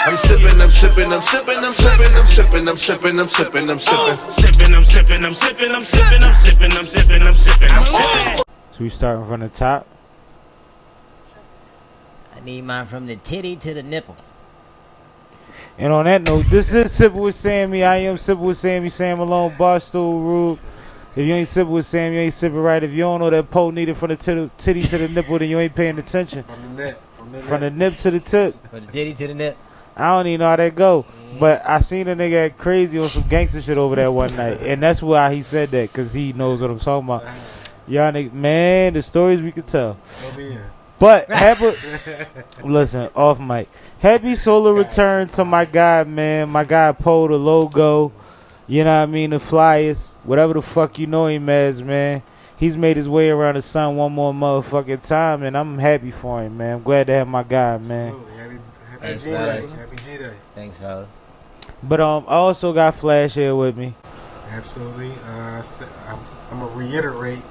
I'm sipping, I'm sipping, I'm sipping, I'm sipping, I'm sipping, I'm sipping, I'm sipping, I'm sipping. Sipping, I'm sipping, I'm sipping, I'm sipping, I'm sipping, I'm sipping, I'm sipping, I'm sipping. So we starting from the top. I need mine from the titty to the nipple. And on that note, this is Sippin' with Sammie. I am Sippin' with Sammie, Sam Malone, Barstool, Rube. If you ain't sipping with Sam, you ain't sipping right. If you don't know that pole needed from the titty to the nipple, then you ain't paying attention. From the nip. From the nip to the tip. From the titty to the nip. I don't even know how that go. But I seen a nigga act crazy on some gangster shit over there one night. And that's why he said that, because he knows what I'm talking about. Y'all niggas, man, the stories we could tell. But, listen, off mic. Happy solar return to my guy, man. My guy Poe, the logo. You know what I mean? The flyers. Whatever the fuck you know him as, man. He's made his way around the sun one more motherfucking time, and I'm happy for him, man. I'm glad to have my guy, man. Happy G-Day. Happy G-Day. Thanks, fellas. But I also got Flash here with me. Absolutely. I'm going to reiterate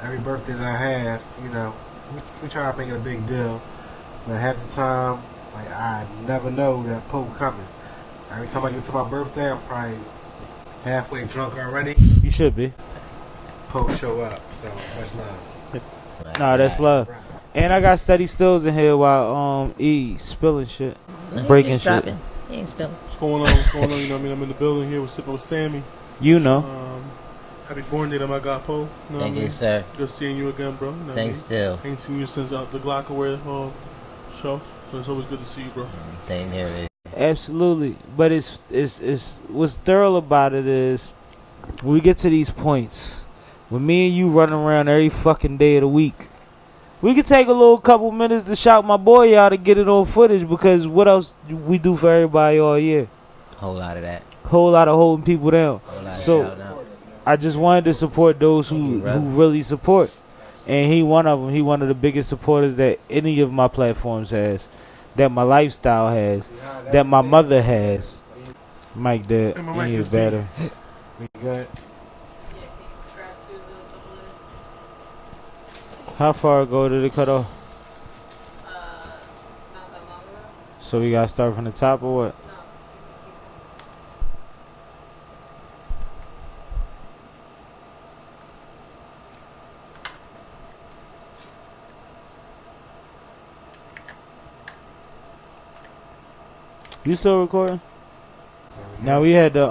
every birthday that I have, you know, we try to make it a big deal. But half the time, like, I never know that Pope coming. Every time I get to my birthday, I'm probably halfway drunk already. You should be. Pope show up, so much love. Nah, that's love. And I got Steady Stills in here while E spilling shit, breaking shit. He ain't spilling. What's going on? What's going on? You know what I mean? I'm in the building here with Sippin' with Sammie. You know. Happy born day to my guy Poe. You know Thank you, sir. Good seeing you again, bro. You know Thanks, still. Ain't seen you since the glocawearradiostation show, so it's always good to see you, bro. Same here, baby. Absolutely. But it's what's thorough about it is when we get to these points, when me and you running around every fucking day of the week, we could take a little couple minutes to shout my boy out and get it on footage, because what else we do for everybody all year? Whole lot of that. Whole lot of holding people down. So I just wanted to support those who really support. And he one of them. He one of the biggest supporters that any of my platforms has, that my lifestyle has, that my mother has. Mike did. He is better. We good. How far ago did it cut off? So we gotta start from the top or what? You still recording? Now we had the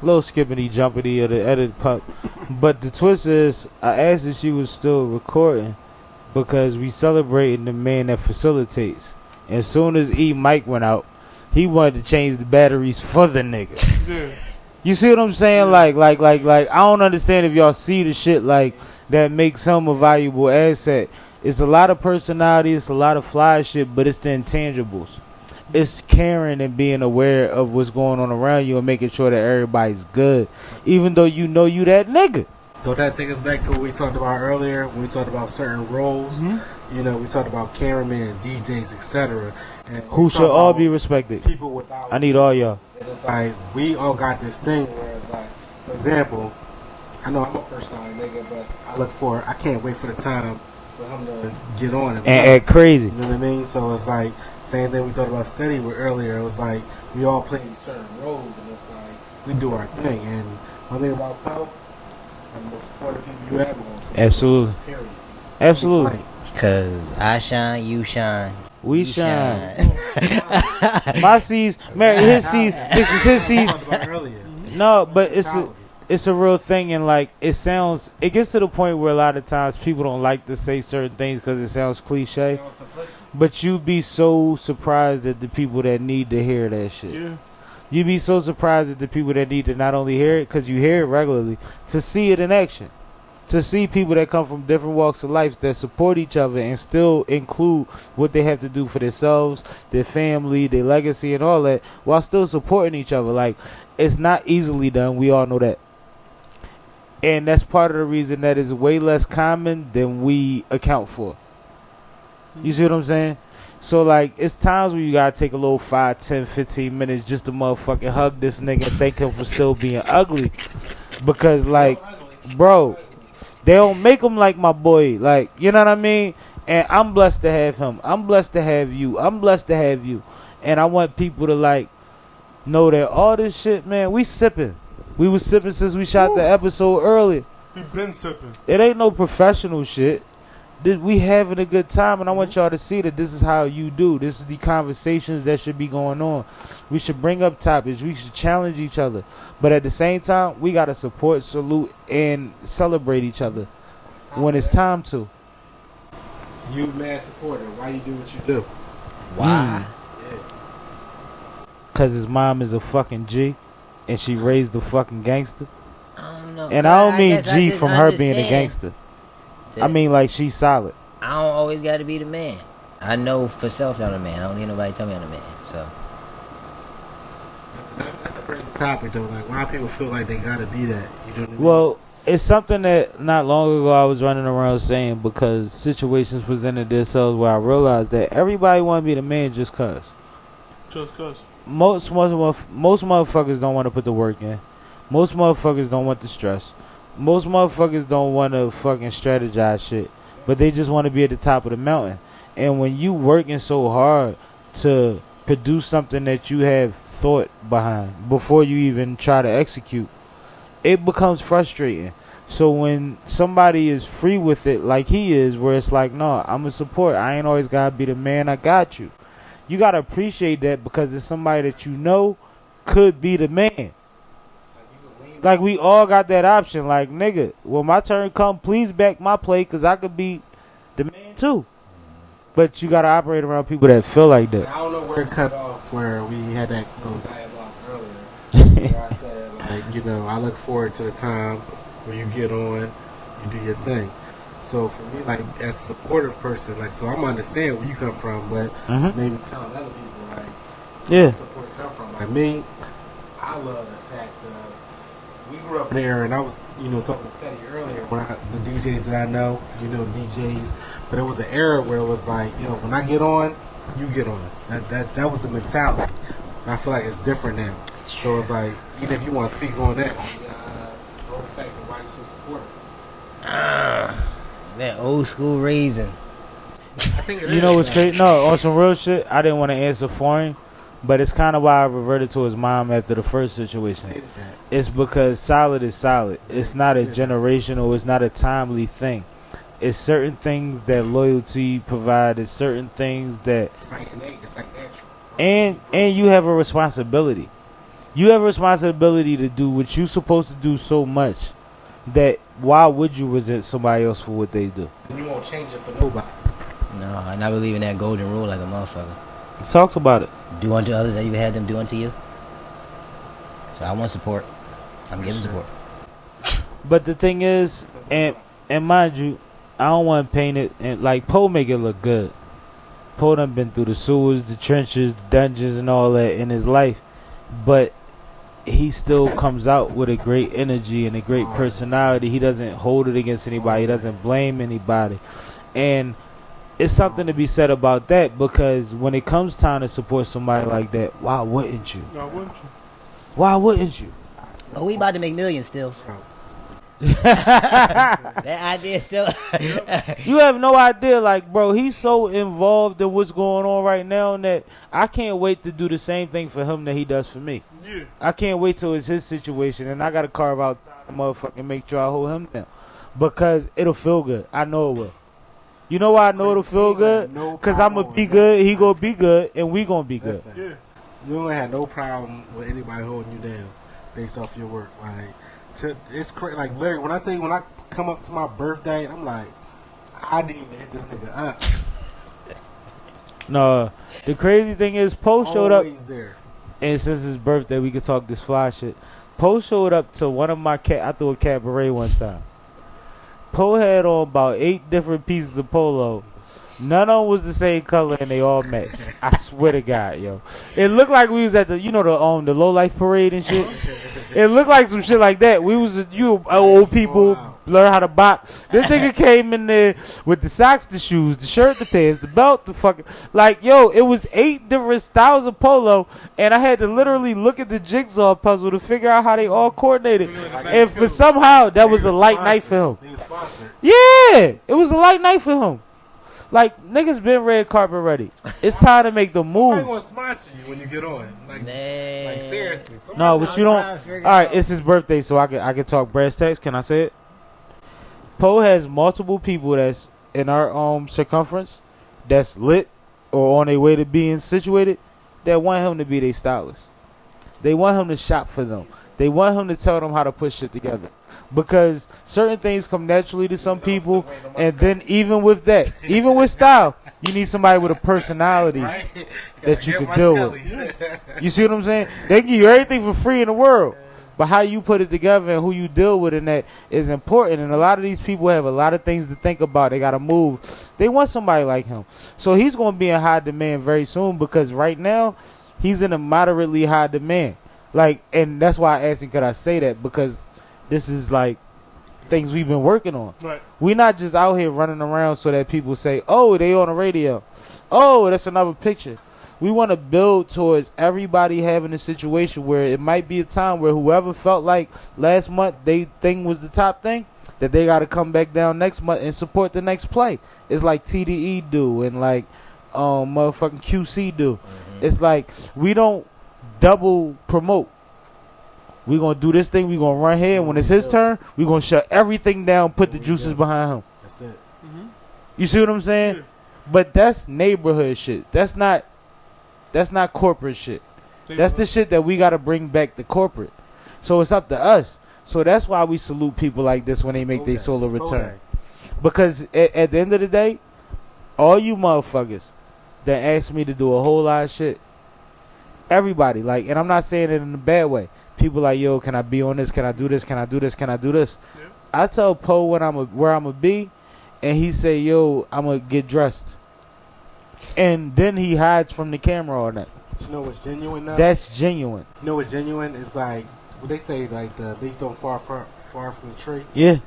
little skippity jumpity of the edit pup, but the twist is I asked if she was still recording because we celebrating the man that facilitates. As soon as Mike went out, he wanted to change the batteries for the nigga. Yeah. You see what I'm saying? Yeah. Like I don't understand if y'all see the shit like that makes him a valuable asset. It's a lot of personality, it's a lot of fly shit, but it's the intangibles. It's caring and being aware of what's going on around you and making sure that everybody's good, even though you know you that nigga. Don't that take us back to what we talked about earlier when we talked about certain roles? Mm-hmm. You know, we talked about cameramen, DJs, etc. Who should all be respected. People without. I need all y'all. It's like we all got this thing where it's like, for example, I know I'm a personality nigga, but I can't wait for the time for him to get on and act crazy. You know what I mean? So it's like. Same thing we talked about Steady with earlier. It was like we all play certain roles, and it's like we do our thing. And one thing about Poe, I'm the most supportive people you ever want. Absolutely. Absolutely. Cause I shine, you shine. We shine. My seeds, Mary, his seeds, this is his seeds. No, but it's a real thing, and like it gets to the point where a lot of times people don't like to say certain things because it sounds cliche. But you be so surprised at the people that need to hear that shit. Yeah. You be so surprised at the people that need to not only hear it, because you hear it regularly, to see it in action. To see people that come from different walks of life that support each other and still include what they have to do for themselves, their family, their legacy, and all that, while still supporting each other. Like, it's not easily done. We all know that. And that's part of the reason that is way less common than we account for. You see what I'm saying? So, like, it's times where you gotta take a little 5, 10, 15 minutes just to motherfucking hug this nigga and thank him for still being ugly. Because, like, bro, they don't make him like my boy. Like, you know what I mean? And I'm blessed to have him. I'm blessed to have you. I'm blessed to have you. And I want people to like know that all this shit, man, we sipping. We was sipping since we shot the episode earlier. We been sipping. It ain't no professional shit. We having a good time, and I want y'all to see that this is how you do. This is the conversations that should be going on. We should bring up topics. We should challenge each other. But at the same time, we got to support, salute, and celebrate each other when it's time to. You mad supporter. Why you do what you do? Why? Because his mom is a fucking G, and she raised a fucking gangster. I don't know. And I don't mean guess I G just from her being a understand gangster. that I mean like she's solid. I don't always got to be the man. I know for self I'm the man. I don't need nobody to tell me I'm the man. So That's a crazy topic though. Like, why people feel like they gotta be that? You know what I mean? Well, it's something that not long ago I was running around saying because situations presented themselves where I realized that everybody want to be the man just cause. Just cause. Most motherfuckers don't want to put the work in. Most motherfuckers don't want the stress. Most motherfuckers don't want to fucking strategize shit. But they just want to be at the top of the mountain. And when you working so hard to produce something that you have thought behind before you even try to execute, it becomes frustrating. So when somebody is free with it like he is, where it's like, no, I'm a support. I ain't always got to be the man. I got you. You got to appreciate that because it's somebody that you know could be the man. Like, we all got that option. Like, nigga, when my turn come, please back my play because I could be the man too. But you got to operate around people that feel like that. I don't know where it cut off where we had that little dialogue earlier. Where I said, like, you know, I look forward to the time where you get on, you do your thing. So for me, like, as a supportive person, like, so I'm understand where you come from, but maybe telling other people, like, where support come from. Like me, I love the fact that we grew up there, and I was, you know, talking to Steady earlier, when the DJs that I know, you know, DJs, but it was an era where it was like, you know, when I get on, you get on. That was the mentality. And I feel like it's different now. So it's like, even if you want to speak on that, the fact of why you're so supportive. that old school raising. I think it You is know what's now. crazy? No, on some real shit, I didn't want to answer for him, but it's kind of why I reverted to his mom after the first situation. It's because solid is solid. It's not a generational, it's not a timely thing. It's certain things that loyalty provides. It's certain things that... It's like innate. It's like natural. And you have a responsibility. You have a responsibility to do what you're supposed to do so much that why would you resent somebody else for what they do? And you won't change it for nobody. No, and I believe in that golden rule like a motherfucker. Talks about it. Do unto others that you had them do unto you. So I want support. I'm giving support. But the thing is, and mind you, I don't want to paint it and like Poe make it look good. Poe done been through the sewers, the trenches, the dungeons, and all that in his life, but he still comes out with a great energy and a great personality. He doesn't hold it against anybody. He doesn't blame anybody, and it's something to be said about that because when it comes time to support somebody like that, why wouldn't you? No, wouldn't you? Why wouldn't you? Oh, we about to make millions still. That idea still. You have no idea, like, bro, he's so involved in what's going on right now that I can't wait to do the same thing for him that he does for me. Yeah. I can't wait till it's his situation, and I got to carve out time to motherfucking make sure I hold him down. Because it'll feel good. I know it will. You know why I know it'll feel good? Because I'm going to be good, he going to be good, and we going to be good. Listen, Yeah. you don't have no problem with anybody holding you down based off your work. Like, it's crazy. Like, literally, when I tell you, when I come up to my birthday, I'm like, I didn't even hit this nigga up. No, the crazy thing is, Poe showed up, Always there. and since his birthday, we could talk this fly shit. Poe showed up to one of my I threw a cabaret one time. Poe had on about 8 different pieces of polo. None of them was the same color, and they all matched. I swear to God, yo. It looked like we was at the, you know, the low life parade and shit. It looked like some shit like that. We was, old people learn how to box. This nigga came in there with the socks, the shoes, the shirt, the pants, the belt, the fucking, like, yo, it was 8 different styles of polo, and I had to literally look at the jigsaw puzzle to figure out how they all coordinated. And for somehow, that was a light night for him. They was sponsored. Yeah, it was a light night for him. Like, niggas been red carpet ready. It's time to make the Somebody move. gonna sponsor you when you get on. Like seriously. No, but you don't. trying to figure All right, out. it's his birthday, so I can talk brass tacks. Can I say it? Poe has multiple people that's in our circumference that's lit or on their way to being situated that want him to be their stylist. They want him to shop for them. They want him to tell them how to put shit together. Because certain things come naturally to some people, and then even with that, even with style, you need somebody with a personality that you can deal with. You see what I'm saying? They give you everything for free in the world, but how you put it together and who you deal with in that is important. And a lot of these people have a lot of things to think about. They got to move. They want somebody like him. So he's going to be in high demand very soon, because right now he's in a moderately high demand. Like, and that's why I asked him, could I say that? Because this is like things we've been working on. Right. We're not just out here running around so that people say, oh, they on the radio. Oh, that's another picture. We want to build towards everybody having a situation where it might be a time where whoever felt like last month they thing was the top thing, that they got to come back down next month and support the next play. It's like TDE do and like motherfucking QC do. Mm-hmm. It's like we don't double promote. We gonna do this thing. We gonna run here. And when it's his turn, we gonna shut everything down. Put the juices behind him. That's it. You see what I'm saying? Yeah. But that's neighborhood shit. That's not corporate shit. That's the shit that we gotta bring back to corporate. So it's up to us. So that's why we salute people like this when they make their solo return. Because at the end of the day, all you motherfuckers that ask me to do a whole lot of shit, everybody, like, and I'm not saying it in a bad way. People like, yo, can I be on this? Can I do this? Can I do this? Can I do this? Yeah. I tell Poe where I'm gonna be, and he say, yo, I'm gonna get dressed. And then he hides from the camera all night. You know what's genuine though? That's genuine. You know what's genuine? It's like what they say, like the leaf don't fall far from the tree. Yeah.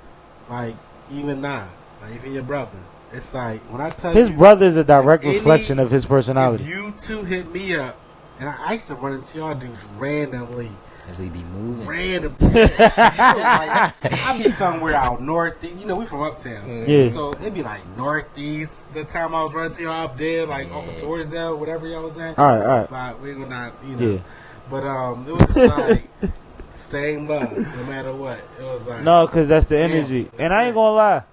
Like even now, like even your brother. It's like when I tell His you, brother is a direct any- reflection of his if personality. you two hit me up, and I used to run into y'all dudes randomly. As we be moving. Random. Like, I'd be somewhere out northeast. You know, we from uptown. Yeah. So it'd be like northeast. The time I was running to y'all up there, like off of Torresdale, whatever y'all was at. All right. But we were not, you know. Yeah. But it was just like same love, no matter what. It was like No, because that's the energy. That's And I ain't it. gonna lie.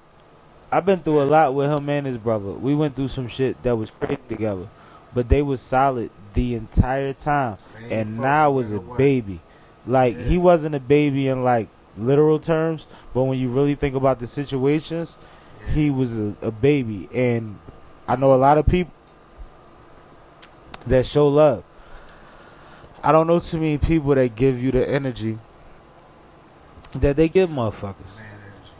I've been through a lot with him and his brother. We went through some shit that was crazy together. But they was solid the entire time. Same And fuck, now no was a matter what. baby. Like, Yeah. he wasn't a baby in, like, literal terms. But when you really think about the situations, he was a baby. And I know a lot of people that show love. I don't know too many people that give you the energy that they give motherfuckers. Man, energy.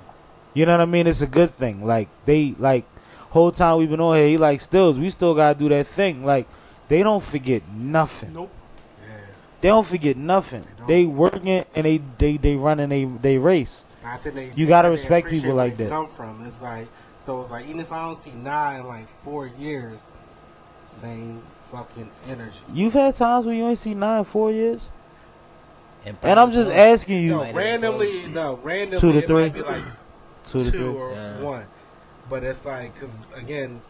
You know what I mean? It's a good thing. Like, they, like, whole time we've been on here, he like stills. We still gotta do that thing. Like, they don't forget nothing. Nope. Yeah. They don't forget nothing. They working and they running they race. I think You gotta they respect appreciate people where like they that. Come from. It's like so. It's like even if I don't see Nah in like 4 years, same fucking energy. You've had times where you ain't see 9 4 years, And and I'm just asking you, No, randomly. No, randomly. 2 to it 3? might be like 2 to 3. or Yeah. 1. But it's like because again,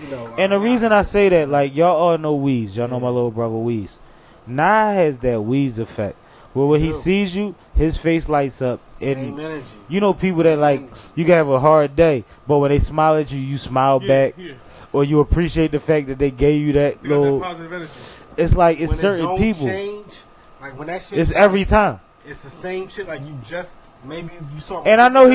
you know. And the reason I say that, like, y'all all know Weez. Y'all know my little brother Weez. Nah has that Weez effect. Where when he Yo. sees you, his face lights up. Same And energy. you know people that, like, you can have a hard day, but when they smile at you, you smile back. Yeah. Or you appreciate the fact that they gave you that You got that little. positive energy. It's like, it's When it certain don't people. change, like when that shit. It's every time. It's the same shit. Like you just maybe you saw. And I know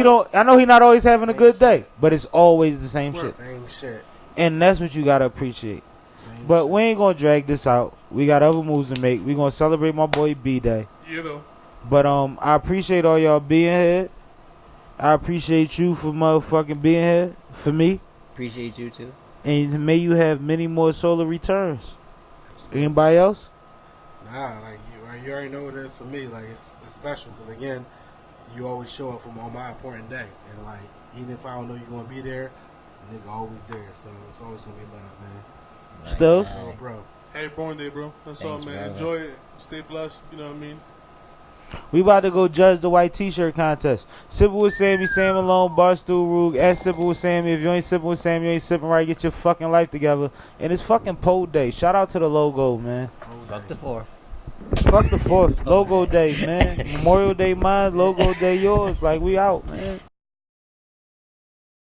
he not always having a good day, but it's always the same shit. Same shit. And that's what you gotta appreciate. Same But shit. we ain't gonna drag this out. We got other moves to make. We gonna celebrate my boy B Day. You know. But I appreciate all y'all being here. I appreciate you for motherfucking being here for me. Appreciate you too. And may you have many more solar returns. Anybody else? Nah, like you already know what it is for me. Like it's special because again, you always show up for on my important day, and like even if I don't know you're gonna be there, the nigga always there. So it's always gonna be love, man. Stills? So, bro. Hey, born day, bro. That's Thanks, all, man. brother. Enjoy it. Stay blessed. You know what I mean? We about to go judge the white t-shirt contest. Sippin' with Sammie, Sam Malone, Barstool Rug, at Sippin' with Sammie. If you ain't sippin' with Sammie, you ain't sipping right. Get your fucking life together. And it's fucking Pole Day. Shout out to the logo, man. Fuck the 4th. Fuck the 4th. Logo Day, man. Memorial Day mine, logo day yours. Like, we out, man.